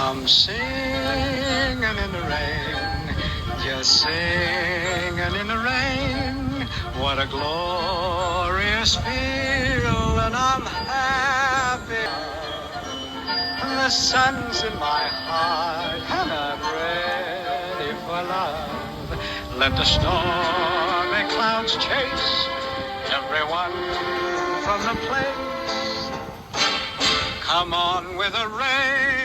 I'm singing in the rain, just singing in the rain. What a glorious feeling, I'm happy. The sun's in my heart and I'm ready for love. Let the stormy clouds chase everyone from the place. Come on with the rain.